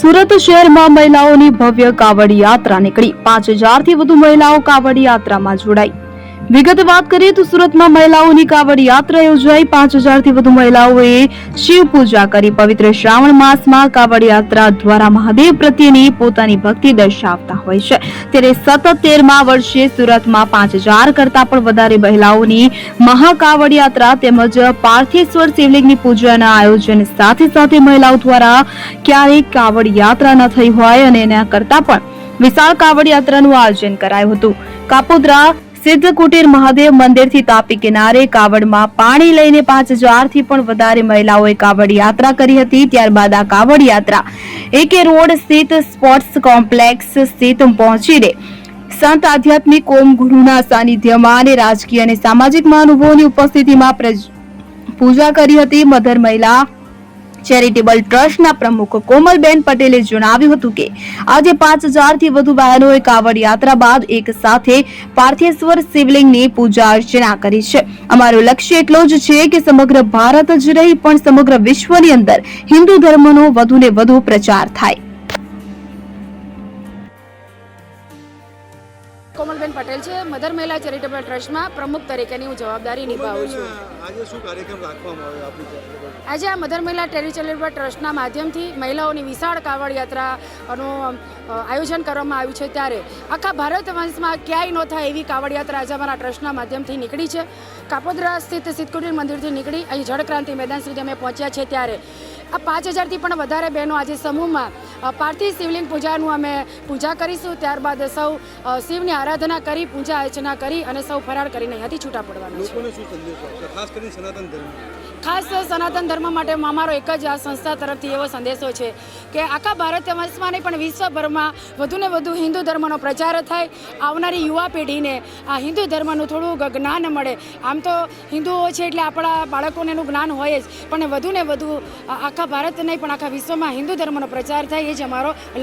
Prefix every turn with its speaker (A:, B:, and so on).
A: સુરત શહેરમાં મહિલાઓની ભવ્ય કાવડ યાત્રા નીકળી 5000 થી વધુ મહિલાઓ કાવડ યાત્રામાં જોડાઈ। વિગત વાત કરીએ તો સુરતમાં મહિલાઓની કાવડ યાત્રા યોજાઈ। 5000 થી વધુ મહિલાઓએ શિવ પૂજા કરી। પવિત્ર શ્રાવણ માસમાં કાવડ યાત્રા દ્વારા મહાદેવ પ્રત્યેની પોતાની ભક્તિ દર્શાવતા હોય છે। ત્યારે સતત 13મા વર્ષે સુરતમાં 5000 કરતા પણ વધારે મહિલાઓની મહાકાવડ યાત્રા તેમજ પાર્થેશ્વર શિવલિંગની પૂજાના આયોજન સાથે સાથે મહિલાઓ દ્વારા ક્યારેય કાવડ યાત્રા ન થઈ હોય અને એના કરતા પણ વિશાળ કાવડ યાત્રાનું આયોજન કરાયું હતું। કાપોદ્રા સિદ્ધ કુટીર મહાદેવ મંદિરથી તાપી કિનારે કાવડમાં પાણી લઈને 5000 થી પણ વધારે મહિલાઓએ કાવડ યાત્રા કરી હતી। ત્યારબાદ આ કાવડ યાત્રા એકે રોડ સ્થિત સ્પોર્ટ્સ કોમ્પ્લેક્સ સ્થિત પહોંચીને સંત આધ્યાત્મિક ઓમ ગુરુના સાનિધ્યમાં અને રાજકીય અને સામાજિક મહાનુભાવોની ઉપસ્થિતિમાં પૂજા કરી હતી। મધર મહિલા ચેરિટેબલ ટ્રસ્ટના પ્રમુખ કોમલબેન પટેલે જણાવ્યું હતું કે આજે 5000 થી વધુ બહેનોએ કાવડ યાત્રા બાદ એક સાથે પાર્થેશ્વર શિવલિંગની પૂજા અર્ચના કરી છે। અમારું લક્ષ્ય એટલો જ છે કે સમગ્ર ભારત જ નહીં પણ સમગ્ર વિશ્વની અંદર હિન્દુ ધર્મનો વધુને વધુ પ્રચાર થાય।
B: કોમલબેન પટેલ છે, મધર મહિલા ચેરિટેબલ ટ્રસ્ટમાં પ્રમુખ તરીકેની હું જવાબદારી નિભાવું છું।
C: આજે શું કાર્યક્રમ રાખવામાં આવ્યો આપની ચેરિટેબલ?
B: આજે આ મધર મહિલા ચેરિટેબલ ટ્રસ્ટના માધ્યમથી મહિલાઓની વિશાળ કાવડ યાત્રાનું આયોજન કરવામાં આવ્યું છે। ત્યારે આખા ભારત વર્ષમાં ક્યાંય ન થાય એવી કાવડ યાત્રા આજે અમારા ટ્રસ્ટના માધ્યમથી નીકળી છે। કાપોદ્રા સ્થિત સિદ્ધકુટીર મંદિરથી નીકળી અહીં જળક્રાંતિ મેદાન સુધી અમે પહોંચ્યા છે। ત્યારે આ 5000 થી પણ વધારે બહેનો આજે સમૂહમાં પાર્થિવ શિવલિંગ પૂજાનું અમે પૂજા કરીશું। ત્યારબાદ સૌ શિવની આરાધના કરી, પૂજા અર્ચના કરી અને સૌ ફરાળ કરીને અહીંયાથી છૂટા પડવાના છે।
C: લોકોને શું સંદેશો આપશો, ખાસ કરીને સનાતન ધર્મ?
B: ખાસ સનાતન ધર્મ માટે અમારો એક જ આ સંસ્થા તરફથી એવો સંદેશો છે કે આખા ભારત વર્ષમાં નહીં પણ વિશ્વભરમાં વધુને વધુ હિન્દુ ધર્મનો પ્રચાર થાય, આવનારી યુવા પેઢીને આ હિન્દુ ધર્મનું થોડું જ્ઞાન મળે। આમ તો હિન્દુઓ છે એટલે આપણા બાળકોને એનું જ્ઞાન હોય જ, પણ વધુને વધુ આખા ભારત નહીં પણ આખા વિશ્વમાં હિન્દુ ધર્મનો પ્રચાર થાય, એ જ અમારો લક્ષ્ય